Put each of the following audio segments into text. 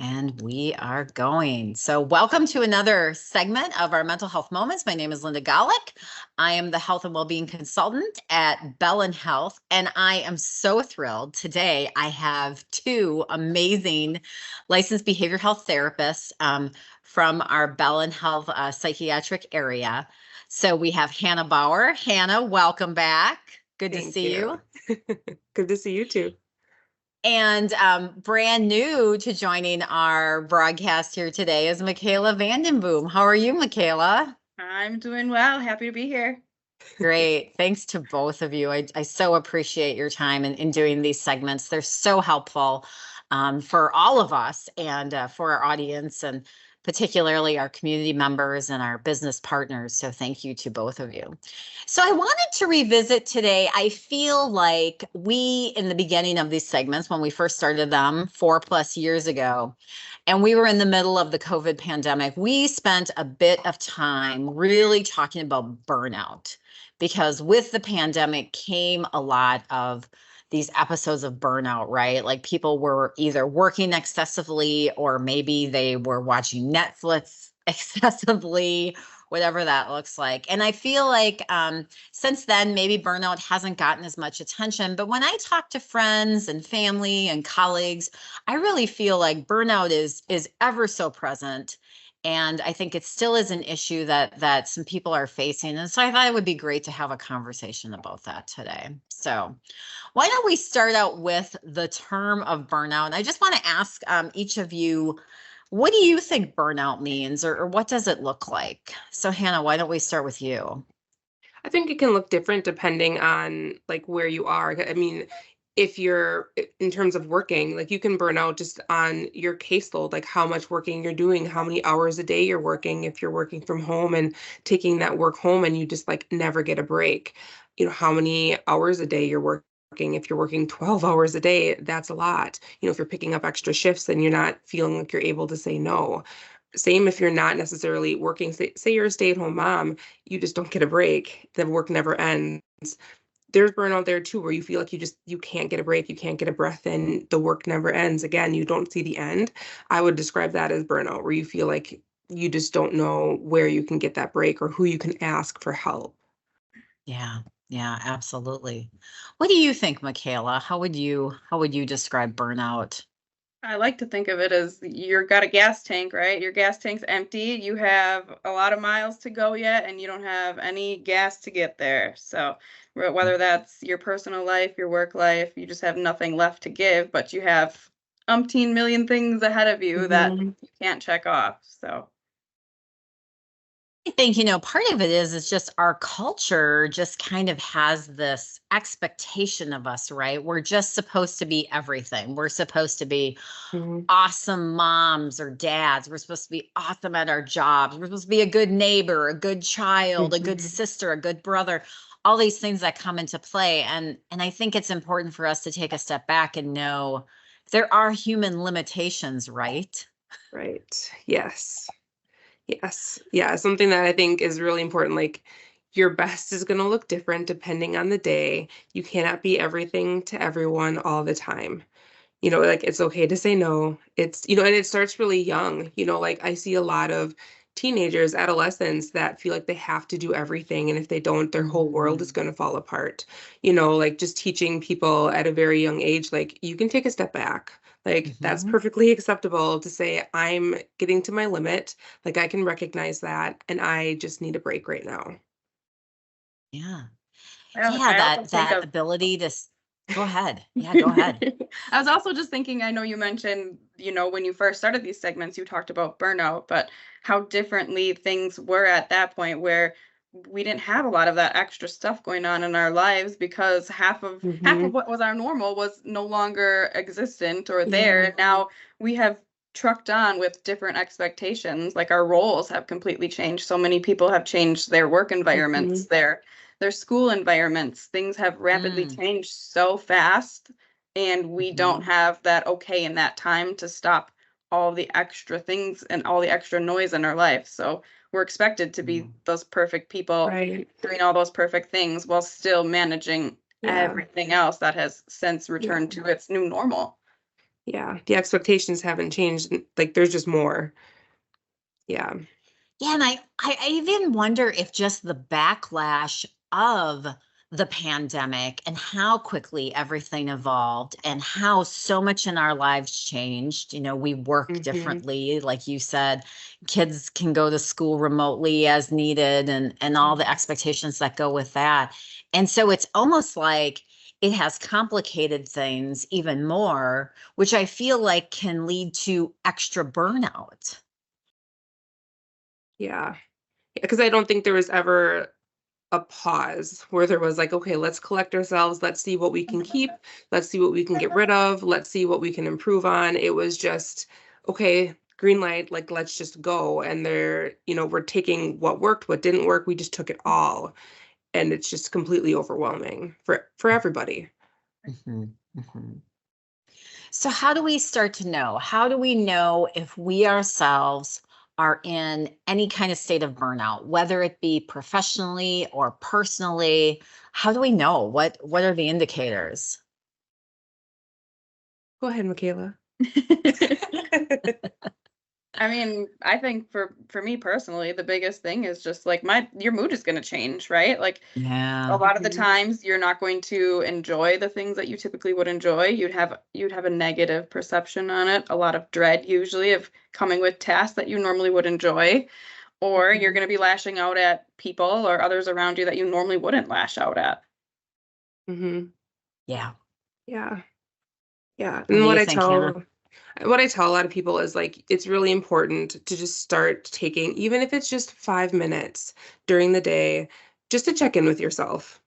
And we are going. So welcome to another segment of our Mental Health Moments. My name is Linda Golick. I am the Health and Wellbeing Consultant at Bellin Health, and I am so thrilled. Today, I have two amazing licensed behavioral health therapists from our Bellin Health psychiatric area. So we have Hannah Bauer. Hannah, welcome back. Good to see you. Good to see you too. And brand new to joining our broadcast here today is Michaela Vandenboom. How are you, Michaela? I'm doing well. Happy to be here. Great. Thanks to both of you. I so appreciate your time in doing these segments. They're so helpful for all of us and for our audience, and particularly our community members and our business partners. So thank you to both of you. So I wanted to revisit today. I feel like we, in the beginning of these segments, when we first started them 4+ years ago, and we were in the middle of the COVID pandemic, we spent a bit of time really talking about burnout, because with the pandemic came a lot of these episodes of burnout, right? Like people were either working excessively or maybe they were watching Netflix excessively, whatever that looks like. And I feel like since then, maybe burnout hasn't gotten as much attention. But when I talk to friends and family and colleagues, I really feel like burnout is ever so present. And I think it still is an issue that some people are facing. And so I thought it would be great to have a conversation about that today. So why don't we start out with the term of burnout? And I just want to ask each of you, what do you think burnout means, or what does it look like? So Hannah, why don't we start with you? I think it can look different depending on like where you are. I mean, if you're in terms of working, like you can burn out just on your caseload, like how much working you're doing, how many hours a day you're working, if you're working from home and taking that work home and you just like never get a break. How many hours a day you're working. If you're working 12 hours a day, that's a lot. If you're picking up extra shifts, then you're not feeling like you're able to say no. Same if you're not necessarily working, say you're a stay-at-home mom, you just don't get a break. The work never ends. There's burnout there too, where you feel like you can't get a break, you can't get a breath in, the work never ends. Again, you don't see the end. I would describe that as burnout, where you feel like you just don't know where you can get that break or who you can ask for help. Yeah, absolutely. What do you think, Michaela? How would you describe burnout? I like to think of it as you've got a gas tank, right? Your gas tank's empty. You have a lot of miles to go yet, and you don't have any gas to get there. So whether that's your personal life, your work life, you just have nothing left to give, but you have umpteen million things ahead of you that you can't check off. So I think, part of it is just our culture just kind of has this expectation of us, right? We're just supposed to be everything. We're supposed to be awesome moms or dads. We're supposed to be awesome at our jobs. We're supposed to be a good neighbor, a good child, a good sister, a good brother, all these things that come into play. And I think it's important for us to take a step back and know there are human limitations, right? Right. Yes. Yes. Yeah. Something that I think is really important. Like your best is going to look different depending on the day. You cannot be everything to everyone all the time. Like it's okay to say no. And it starts really young. Like I see a lot of teenagers, adolescents that feel like they have to do everything. And if they don't, their whole world is going to fall apart. Like just teaching people at a very young age, like you can take a step back. Like that's perfectly acceptable to say, I'm getting to my limit. Like I can recognize that. And I just need a break right now. Yeah. I That ability to go ahead. Yeah, go ahead. I was also just thinking, I know you mentioned, when you first started these segments, you talked about burnout, but how differently things were at that point where we didn't have a lot of that extra stuff going on in our lives because half of what was our normal was no longer existent or there. And now we have trucked on with different expectations. Like our roles have completely changed. So many people have changed their work environments, their school environments. Things have rapidly changed so fast, and we don't have that okay in that time to stop all the extra things and all the extra noise in our life. So we're expected to be those perfect people doing all those perfect things while still managing everything else that has since returned to its new normal. Yeah. The expectations haven't changed. Like there's just more. Yeah. Yeah, and I even wonder if just the backlash of the pandemic and how quickly everything evolved and how so much in our lives changed. We work Mm-hmm. differently. Like you said, kids can go to school remotely as needed and all the expectations that go with that. And so it's almost like it has complicated things even more, which I feel like can lead to extra burnout. Yeah. Because I don't think there was ever a pause where there was like, okay, let's collect ourselves. Let's see what we can keep. Let's see what we can get rid of. Let's see what we can improve on. It was just, okay, green light, like, let's just go. And we're taking what worked, what didn't work. We just took it all. And it's just completely overwhelming for everybody. Mhm, mhm. So, how do we start to know? How do we know if we ourselves are in any kind of state of burnout, whether it be professionally or personally? How do we know? What are the indicators? Go ahead, Michaela. I mean, I think for me personally, the biggest thing is just like your mood is going to change, right? Like a Yeah. lot of the Mhm. times you're not going to enjoy the things that you typically would enjoy. You'd have a negative perception on it, a lot of dread usually of coming with tasks that you normally would enjoy, or you're Mhm. going to be lashing out at people or others around you that you normally wouldn't lash out at. Mhm. Yeah. Yeah. Yeah. What And do what you I think, Hannah? tell what I tell a lot of people is like it's really important to just start taking, even if it's just 5 minutes during the day, just to check in with yourself.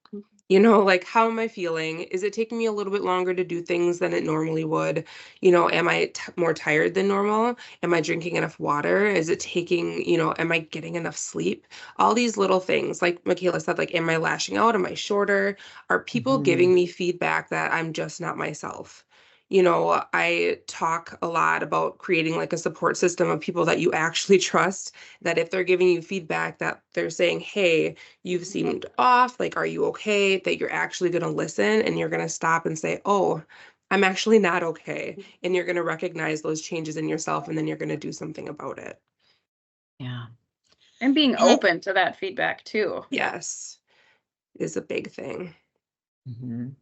Like, how am I feeling? Is it taking me a little bit longer to do things than it normally would? Am I more tired than normal? Am I drinking enough water? Am I getting enough sleep? All these little things, like Michaela said, like, am I lashing out? Am I shorter? Are people Mhm. giving me feedback that I'm just not myself? I talk a lot about creating like a support system of people that you actually trust, that if they're giving you feedback, that they're saying, hey, you've seemed off. Like, are you okay? That you're actually going to listen and you're going to stop and say, oh, I'm actually not okay. And you're going to recognize those changes in yourself and then you're going to do something about it. Yeah. And being And it, open to that feedback too. Yes, is a big thing. Mhm.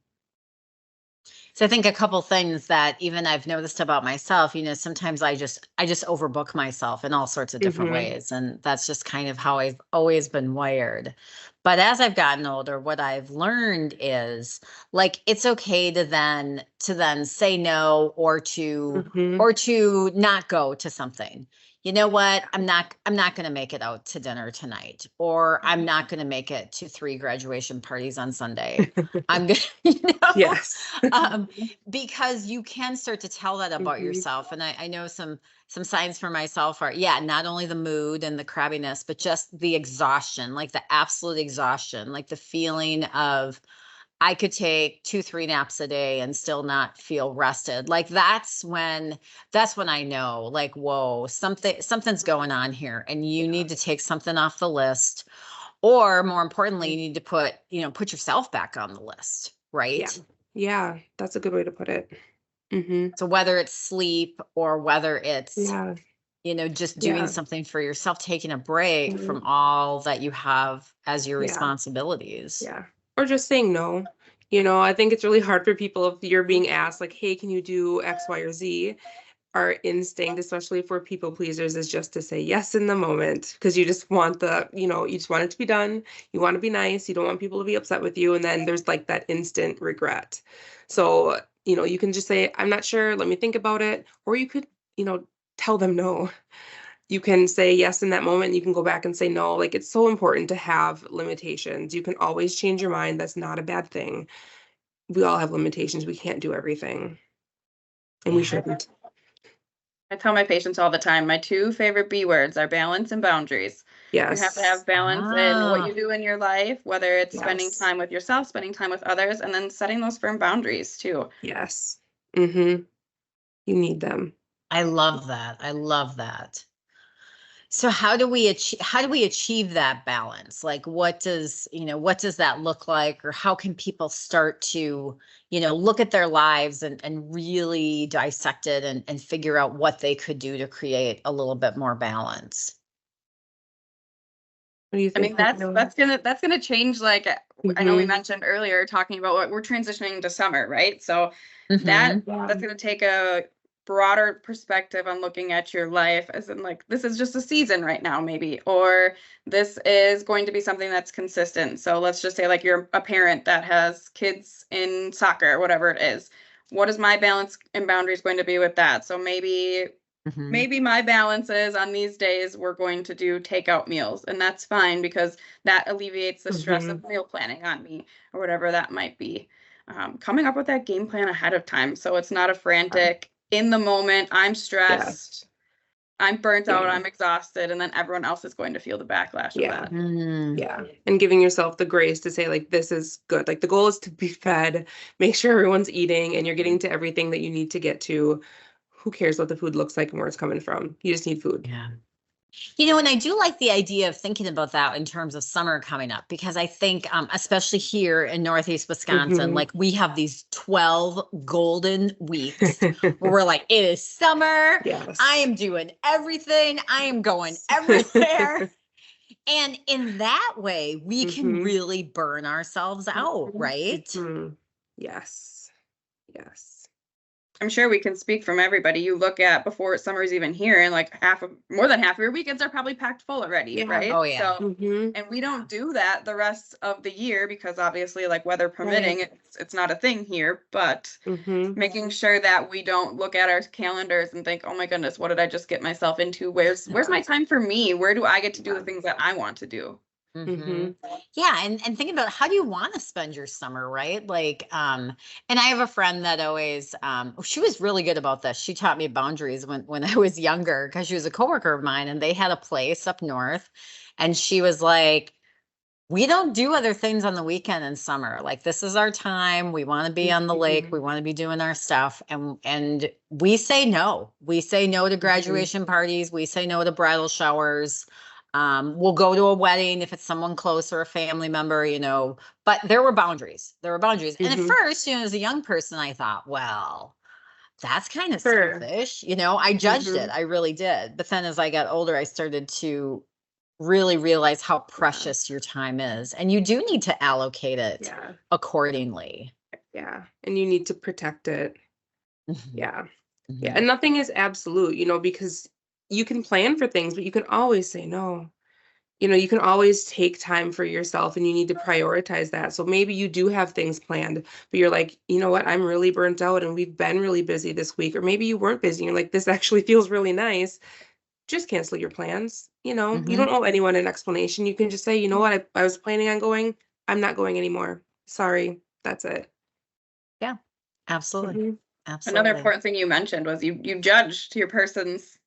So I think a couple things that even I've noticed about myself, sometimes I just overbook myself in all sorts of different Hmm. ways, and that's just kind of how I've always been wired. But as I've gotten older, what I've learned is like it's okay to then say no Hmm. or to not go to something. You know what? I'm not going to make it out to dinner tonight, or I'm not going to make it to 3 graduation parties on Sunday. I'm going to, Yes. um, because you can start to tell that about Hmm. yourself. And I know some signs for myself are, yeah, not only the mood and the crabbiness, but just the exhaustion, like the absolute exhaustion, like the feeling of I could take 2, 3 naps a day and still not feel rested. Like that's when I know, like, whoa, something's going on here, and you Yeah. need to take something off the list, or more importantly, you need to put yourself back on the list, Yeah. right? Yeah. That's a good way to put it. Hmm. So whether it's sleep or whether it's, Yeah. just doing Yeah. something for yourself, taking a break Mhm. from all that you have as your Yeah. responsibilities. Yeah. Or just saying no. I think it's really hard for people if you're being asked, like, hey, can you do X, Y, or Z? Our instinct, especially for people pleasers, is just to say yes in the moment because you just want it to be done. You want to be nice. You don't want people to be upset with you. And then there's like that instant regret. So, you can just say, I'm not sure. Let me think about it. Or you could, tell them no. You can say yes in that moment. You can go back and say no. Like, it's so important to have limitations. You can always change your mind. That's not a bad thing. We all have limitations. We can't do everything, and we Yeah. shouldn't. I tell my patients all the time, my two favorite B words are balance and boundaries. You have to Yes. have balance in what you Ah, do in your life, whether it's spending Yes. time with yourself, spending time with others, and then setting those firm boundaries too. Yes. Mhm. You need them. I love that. I love that. So how do we achieve that balance? Like what does, what does that look like, or how can people start to, look at their lives and really dissect it and figure out what they could do to create a little bit more balance? What do you I mean, think, Camilla? that's gonna change. Like I know we mentioned earlier, talking about what we're transitioning to summer, right? So Mhm. that's gonna take a broader perspective on looking at your life, as in like this is just a season right now, maybe, or this is going to be something that's consistent. So let's just say like you're a parent that has kids in soccer, whatever it is. What is my balance and boundaries going to be with that? So Mhm. maybe my balance is on these days we're going to do takeout meals, and that's fine because that alleviates the stress of meal planning on me or whatever that might be. Coming up with that game plan ahead of time so it's not a frantic in the moment. I'm Yeah. stressed, I'm burnt out, Yeah. I'm exhausted, and then everyone else is going to feel the backlash of Yeah. that. Mm. Yeah. And giving yourself the grace to say, like, this is good. Like, the goal is to be fed, make sure everyone's eating and you're getting to everything that you need to get to. Who cares what the food looks like and where it's coming from? You just need food. Yeah. And I do like the idea of thinking about that in terms of summer coming up, because I think, especially here in Northeast Wisconsin, like we have these 12 golden weeks where we're like, it is summer. Yes. I am doing everything. I am going everywhere. And in that way, we can really burn ourselves out, right? Yes. Yes. I'm sure we can speak from everybody. You look at before summer's even here, and like more than half of your weekends are probably packed full already, Yeah. right? Oh, yeah. So, and we don't do that the rest of the year because obviously, like weather permitting, it's not a thing here. But making sure that we don't look at our calendars and think, oh my goodness, what did I just get myself into? Where's my time for me? Where do I get to do the things that I want to do? Yeah, and think about how do you want to spend your summer, right? Like, and I have a friend that always, she was really good about this. She taught me boundaries when I was younger because she was a coworker of mine, and they had a place up north, and she was like, "We don't do other things on the weekend in summer. Like, this is our time. We want to be on the lake. We want to be doing our stuff, and we say no. We say no to graduation parties. We say no to bridal showers." We'll go to a wedding if it's someone close or a family member, but there were boundaries. There were boundaries. And at first, as a young person, I thought, well, that's kind of selfish. I judged it. I really did. But then as I got older, I started to really realize how precious your time is. And you do need to allocate it accordingly. Yeah. And you need to protect it. Yeah. Yeah. Mhm. And nothing is absolute, because you can plan for things, but you can always say no. You can always take time for yourself and you need to prioritize that. So maybe you do have things planned, but you're like, you know what, I'm really burnt out and we've been really busy this week. Or maybe you weren't busy. You're like, this actually feels really nice. Just cancel your plans. You don't owe anyone an explanation. You can just say, you know what, I was planning on going. I'm not going anymore. Sorry. That's it. Yeah, absolutely. Another Absolutely. important thing you mentioned was you judged your person's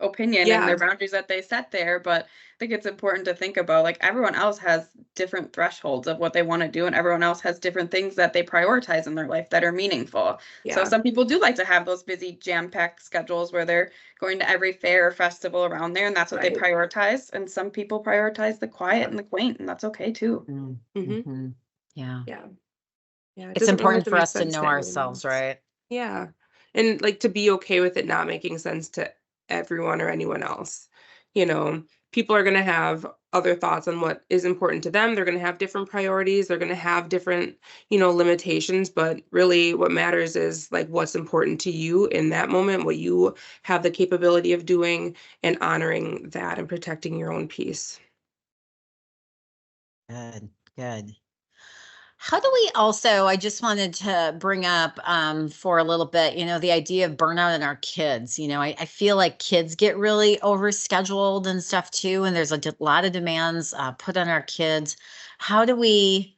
opinion and their boundaries that they set there, but I think it's important to think about like everyone else has different thresholds of what they want to do, and everyone else has different things that they prioritize in their life that are meaningful. So some people do like to have those busy jam-packed schedules where they're going to every fair or festival around there and that's what they prioritize, and some people prioritize the quiet and the quaint, and that's okay too. Yeah. Yeah. Yeah. It It's doesn't really have important to for make us to sense know to anyone ourselves, else. right? Yeah. And like to be okay with it not making sense to everyone or anyone else. You know, people are going to have other thoughts on what is important to them. They're going to have different priorities. They're going to have different, limitations. But really, what matters is like what's important to you in that moment, what you have the capability of doing, and honoring that and protecting your own peace. Good, good. How do we also, I just wanted to bring up for a little bit, the idea of burnout in our kids. I feel like kids get really overscheduled and stuff too, and there's a lot of demands put on our kids. How do we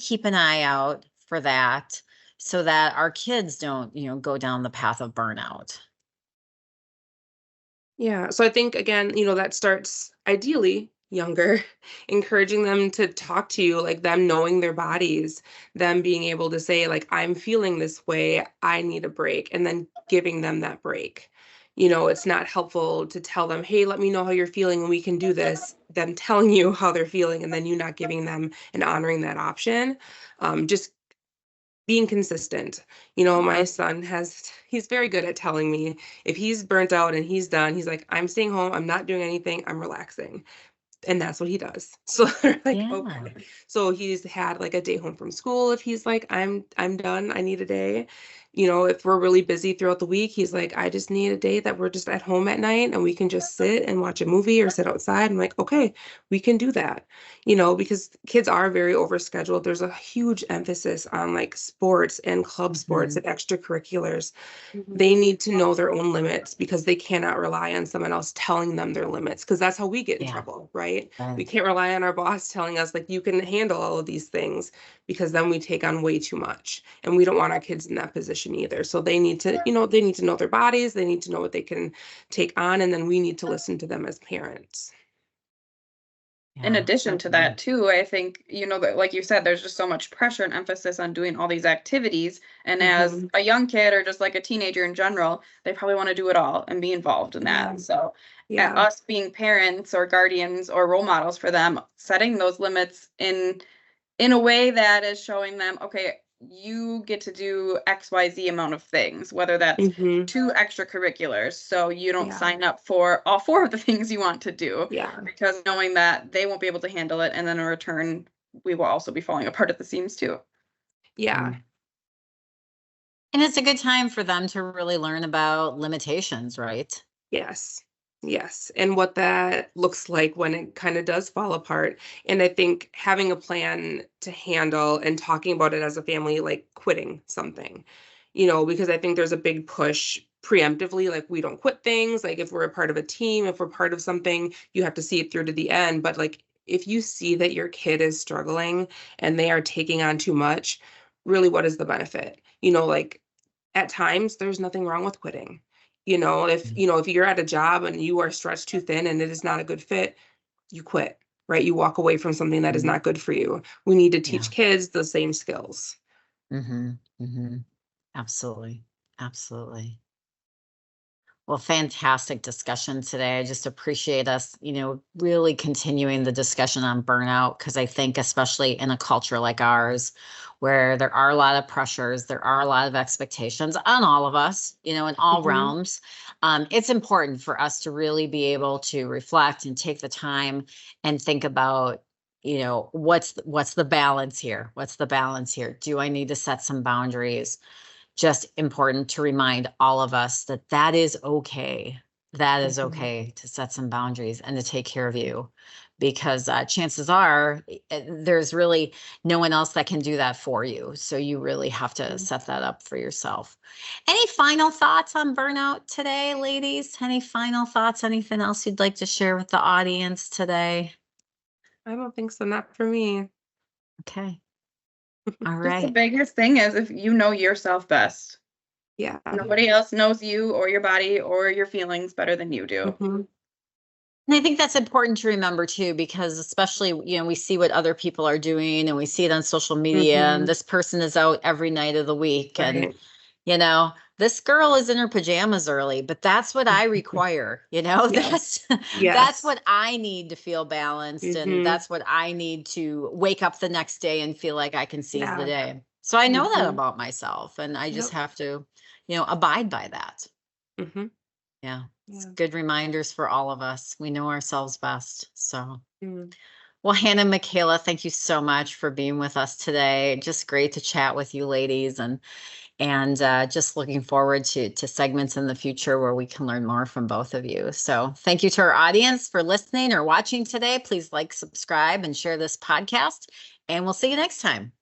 keep an eye out for that so that our kids don't, go down the path of burnout? Yeah. So I think again, that starts ideally younger, encouraging them to talk to you, like them knowing their bodies, them being able to say, like, I'm feeling this way, I need a break, and then giving them that break. It's not helpful to tell them, hey, let me know how you're feeling and we can do this, them telling you how they're feeling and then you not giving them and honoring that option. Just being consistent. My son he's very good at telling me if he's burnt out and he's done, he's like, I'm staying home, I'm not doing anything, I'm relaxing. And that's what he does. So they're like, Yeah. okay. So he's had like a day home from school. If he's like, I'm done, I need a day. If we're really busy throughout the week, he's like, I just need a day that we're just at home at night and we can just sit and watch a movie or sit outside. I'm like, okay, we can do that. Because kids are very overscheduled. There's a huge emphasis on like sports and club sports and extracurriculars. They need to know their own limits because they cannot rely on someone else telling them their limits, because that's how we get in trouble, right? We can't rely on our boss telling us like, you can handle all of these things, because then we take on way too much and we don't want our kids in that position either. So they need to, they need to know their bodies, they need to know what they can take on, and then we need to listen to them as parents. In addition to that too, I think, that like you said, there's just so much pressure and emphasis on doing all these activities. And as a young kid or just like a teenager in general, they probably want to do it all and be involved in that. So us being parents or guardians or role models for them, setting those limits in a way that is showing them, okay, you get to do XYZ amount of things, whether that's 2 extracurriculars. So you don't sign up for all 4 of the things you want to do, because knowing that they won't be able to handle it. And then in return, we will also be falling apart at the seams too. Yeah. And it's a good time for them to really learn about limitations, right? Yes. Yes. And what that looks like when it kind of does fall apart. And I think having a plan to handle and talking about it as a family, like quitting something, because I think there's a big push preemptively, like we don't quit things. Like if we're a part of a team, if we're part of something, you have to see it through to the end. But like, if you see that your kid is struggling and they are taking on too much, really, what is the benefit? Like at times there's nothing wrong with quitting. If you're at a job and you are stretched too thin and it is not a good fit, you quit, right? You walk away from something that is not good for you. We need to teach kids the same skills. Absolutely. Absolutely. Well, fantastic discussion today. I just appreciate us, really continuing the discussion on burnout, because I think especially in a culture like ours, where there are a lot of pressures, there are a lot of expectations on all of us, in all realms, it's important for us to really be able to reflect and take the time and think about, what's the balance here? What's the balance here? Do I need to set some boundaries? Just important to remind all of us that that is okay. That is okay to set some boundaries and to take care of you, because chances are there's really no one else that can do that for you. So you really have to set that up for yourself. Any final thoughts on burnout today, ladies? Any final thoughts? Anything else you'd like to share with the audience today? I don't think so. Not for me. Okay. All Just the right. biggest thing is if you know yourself best. Yeah. Nobody else knows you or your body or your feelings better than you do. And I think that's important to remember too, because especially, we see what other people are doing and we see it on social media, and this person is out every night of the week. Right. And, this girl is in her pajamas early, but that's what I require, that's what I need to feel balanced. And that's what I need to wake up the next day and feel like I can seize the day. So I know that about myself, and I just have to, abide by that. Yeah. It's good reminders for all of us. We know ourselves best. So, well, Hannah and Michaela, thank you so much for being with us today. Just great to chat with you ladies, and just looking forward to segments in the future where we can learn more from both of you. So thank you to our audience for listening or watching today. Please like, subscribe, and share this podcast, and we'll see you next time.